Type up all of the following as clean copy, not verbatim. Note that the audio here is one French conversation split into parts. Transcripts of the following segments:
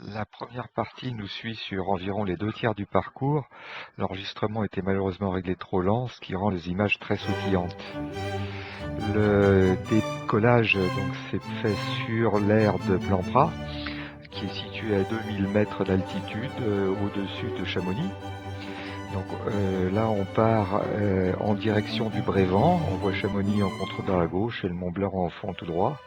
La première partie nous suit sur environ les 2 tiers du parcours. L'enregistrement était malheureusement réglé trop lent, ce qui rend les images très sautillantes. Le décollage s'est fait sur l'aire de Plan-Prat, qui est situé à 2000 mètres d'altitude au-dessus de Chamonix. Là on part en direction du Brévent, on voit Chamonix en contrebas à gauche et le Mont Blanc en fond tout droit.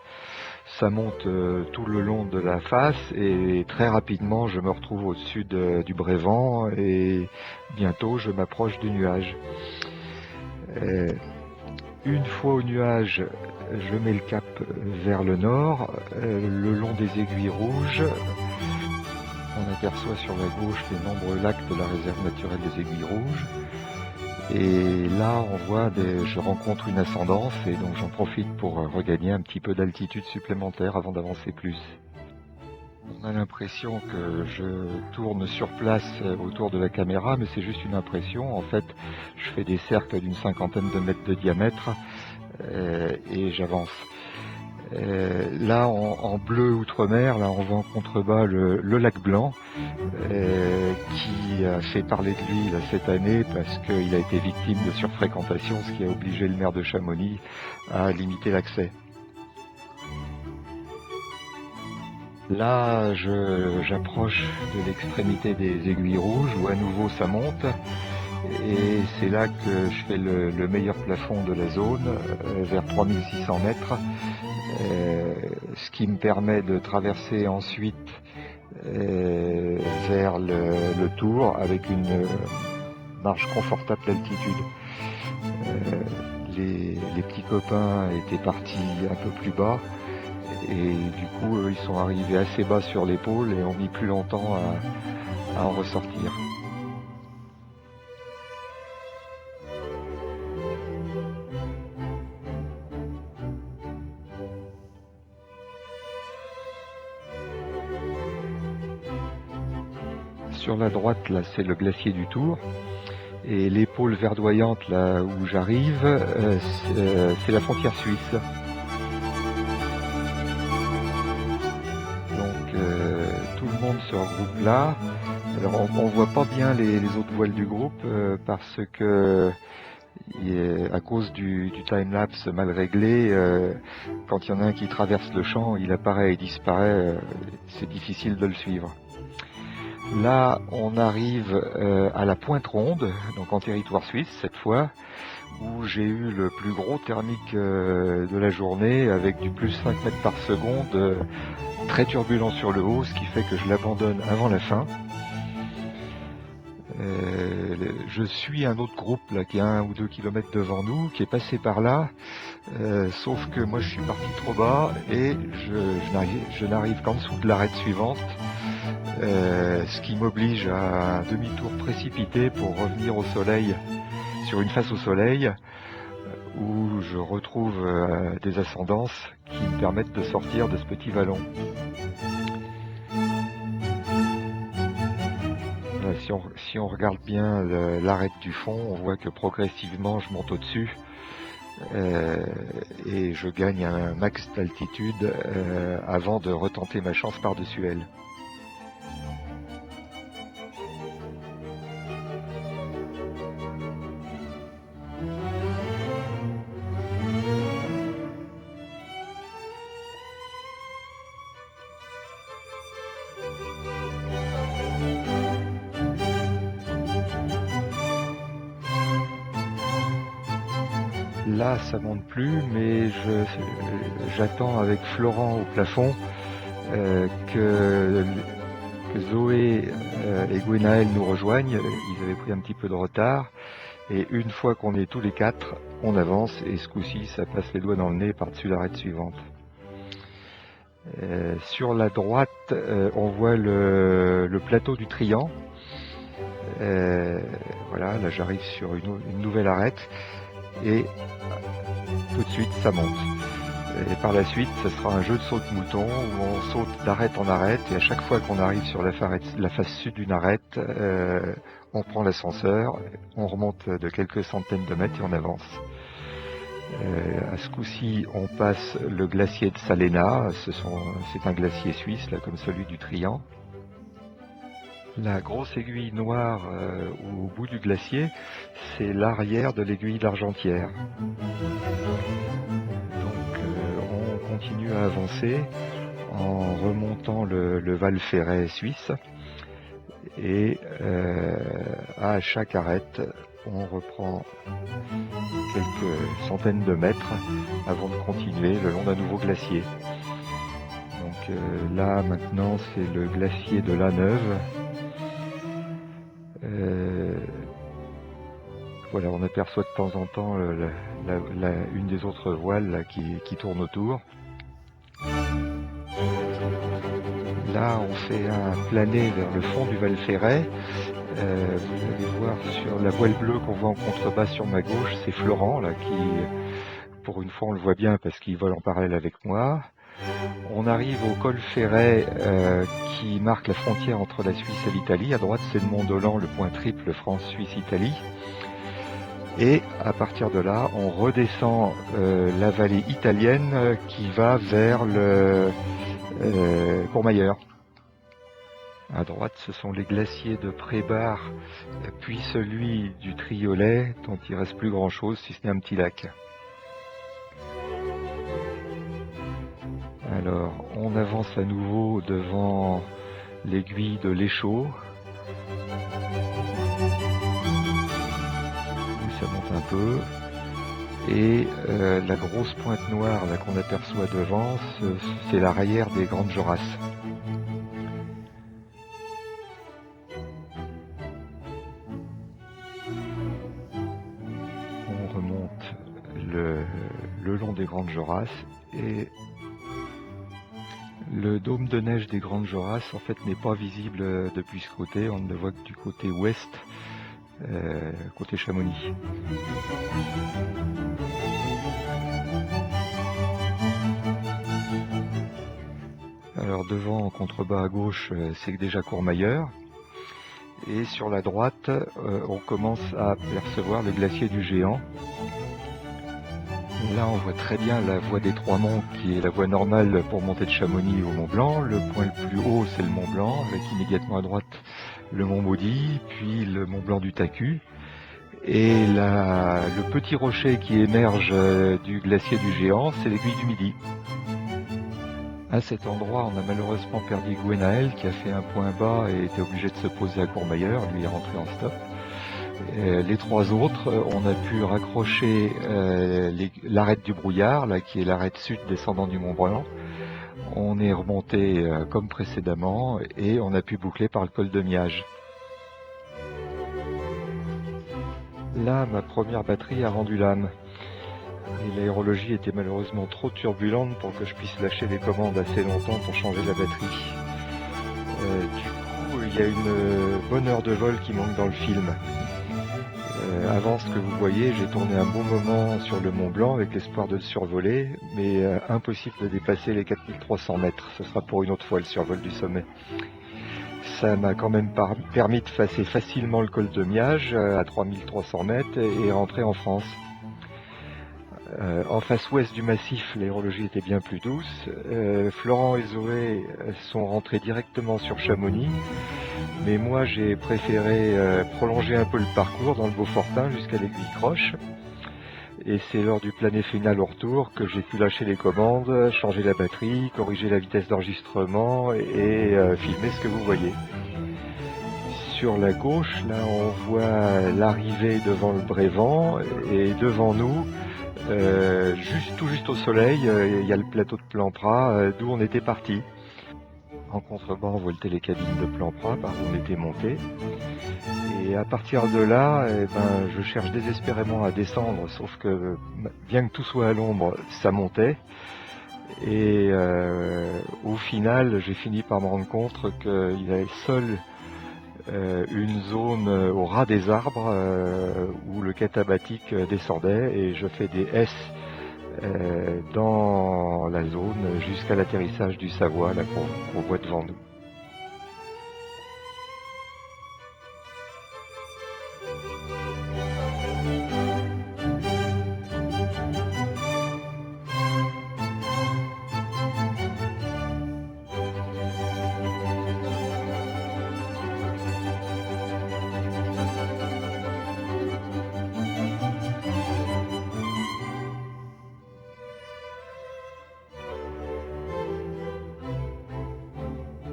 Ça monte tout le long de la face et très rapidement je me retrouve au-dessus du Brévent et bientôt je m'approche du nuage. Une fois au nuage, je mets le cap vers le nord, le long des aiguilles rouges. On aperçoit sur la gauche les nombreux lacs de la réserve naturelle des aiguilles rouges. Et là, je rencontre une ascendance et donc j'en profite pour regagner un petit peu d'altitude supplémentaire avant d'avancer plus. On a l'impression que je tourne sur place autour de la caméra, mais c'est juste une impression. En fait, je fais des cercles d'une 50aine de mètres de diamètre et j'avance. Là, en bleu outre-mer, là, on voit en contrebas le lac Blanc, qui a fait parler de lui là, cette année parce qu'il a été victime de surfréquentation, ce qui a obligé le maire de Chamonix à limiter l'accès. Là, j'approche de l'extrémité des aiguilles rouges où à nouveau ça monte. Et c'est là que je fais le meilleur plafond de la zone, vers 3600 mètres, ce qui me permet de traverser ensuite vers le tour avec une marge confortable d'altitude. Les petits copains étaient partis un peu plus bas et du coup ils sont arrivés assez bas sur l'épaule et ont mis plus longtemps à en ressortir. Sur la droite, là, c'est le glacier du Tour. Et l'épaule verdoyante, là où j'arrive, c'est la frontière suisse. Donc, tout le monde se regroupe là. Alors, on voit pas bien les autres voiles du groupe parce que, à cause du time-lapse mal réglé, quand il y en a un qui traverse le champ, il apparaît et disparaît. C'est difficile de le suivre. Là, on arrive à la Pointe Ronde, donc en territoire suisse cette fois, où j'ai eu le plus gros thermique de la journée, avec du plus 5 mètres par seconde, très turbulent sur le haut, ce qui fait que je l'abandonne avant la fin. Je suis un autre groupe là, qui est 1 ou 2 kilomètres devant nous, qui est passé par là, sauf que moi je suis parti trop bas et je n'arrive qu'en dessous de l'arête suivante. Ce qui m'oblige à un demi-tour précipité pour revenir au soleil, sur une face au soleil, où je retrouve des ascendances qui me permettent de sortir de ce petit vallon. Si on regarde bien l'arête du fond, on voit que progressivement je monte au-dessus et je gagne un max d'altitude avant de retenter ma chance par-dessus elle. Là, ça monte plus, mais j'attends avec Florent au plafond que Zoé et Gwenaël nous rejoignent. Ils avaient pris un petit peu de retard. Et une fois qu'on est tous les 4, on avance. Et ce coup-ci, ça passe les doigts dans le nez par-dessus l'arête suivante. Sur la droite, on voit le plateau du Trian. Voilà, là j'arrive sur une nouvelle arête. Et tout de suite ça monte. Et par la suite, ce sera un jeu de saute-mouton où on saute d'arête en arête et à chaque fois qu'on arrive sur la face sud d'une arête, on prend l'ascenseur, on remonte de quelques centaines de mètres et on avance. À ce coup-ci, on passe le glacier de Salena, c'est un glacier suisse, là, comme celui du Trian. La grosse aiguille noire au bout du glacier, c'est l'arrière de l'aiguille d'Argentière. Donc on continue à avancer en remontant le Val Ferret suisse, et à chaque arête on reprend quelques centaines de mètres avant de continuer le long d'un nouveau glacier. Donc là maintenant c'est le glacier de La Neuve. Voilà, on aperçoit de temps en temps une des autres voiles là, qui tourne autour. Là, on fait un plané vers le fond du Val Ferret. Vous allez voir sur la voile bleue qu'on voit en contrebas sur ma gauche, c'est Florent là qui, pour une fois, on le voit bien parce qu'il vole en parallèle avec moi. On arrive au col Ferret qui marque la frontière entre la Suisse et l'Italie. À droite, c'est le Mont Dolent, le point triple France-Suisse-Italie. Et à partir de là, on redescend la vallée italienne qui va vers le Courmayeur. À droite, ce sont les glaciers de Prébar, puis celui du Triolet, dont il reste plus grand chose, si ce n'est un petit lac. Alors, on avance à nouveau devant l'aiguille de l'Échaud. Ça monte un peu. Et la grosse pointe noire là qu'on aperçoit devant, c'est l'arrière des Grandes Jorasses. On remonte le long des Grandes Jorasses, et le dôme de neige des Grandes Jorasses en fait n'est pas visible depuis ce côté, on ne le voit que du côté ouest, côté Chamonix. Alors devant, en contrebas à gauche, c'est déjà Courmayeur. Et sur la droite, on commence à apercevoir le glacier du Géant. Là, on voit très bien la voie des Trois Monts, qui est la voie normale pour monter de Chamonix au Mont Blanc. Le point le plus haut, c'est le Mont Blanc, avec immédiatement à droite le Mont Maudit, puis le Mont Blanc du Tacu. Et le petit rocher qui émerge du glacier du Géant, c'est l'aiguille du Midi. À cet endroit, on a malheureusement perdu Gwenaël, qui a fait un point bas et était obligé de se poser à Courmayeur. Lui est rentré en stop. Les trois autres, on a pu raccrocher l'arête du Brouillard, là, qui est l'arête sud descendant du Mont Blanc. On est remonté comme précédemment et on a pu boucler par le col de Miage. Là, ma première batterie a rendu l'âme. Et l'aérologie était malheureusement trop turbulente pour que je puisse lâcher les commandes assez longtemps pour changer la batterie. Du coup, il y a une bonne heure de vol qui manque dans le film. Avant ce que vous voyez, j'ai tourné un bon moment sur le Mont Blanc avec l'espoir de le survoler, mais impossible de dépasser les 4300 mètres. Ce sera pour une autre fois le survol du sommet. Ça m'a quand même permis de passer facilement le col de Miage à 3300 mètres et rentrer en France. En face ouest du massif, l'aérologie était bien plus douce. Florent et Zoé sont rentrés directement sur Chamonix, mais moi j'ai préféré prolonger un peu le parcours dans le Beaufortin jusqu'à l'aiguille Croche. Et c'est lors du plané final au retour que j'ai pu lâcher les commandes, changer la batterie, corriger la vitesse d'enregistrement et filmer ce que vous voyez. Sur la gauche, là on voit l'arrivée devant le Brévent, et devant nous, tout juste au soleil, il y a le plateau de Plampras, d'où on était parti. En contrebas, on voit le télécabine de Plampras, par où on était monté. Et à partir de là, je cherche désespérément à descendre, sauf que bien que tout soit à l'ombre, ça montait. Et au final, j'ai fini par me rendre compte qu'il y avait seul une zone au ras des arbres où le catabatique descendait, et je fais des S dans la zone jusqu'à l'atterrissage du Savoie là qu'on voit devant nous.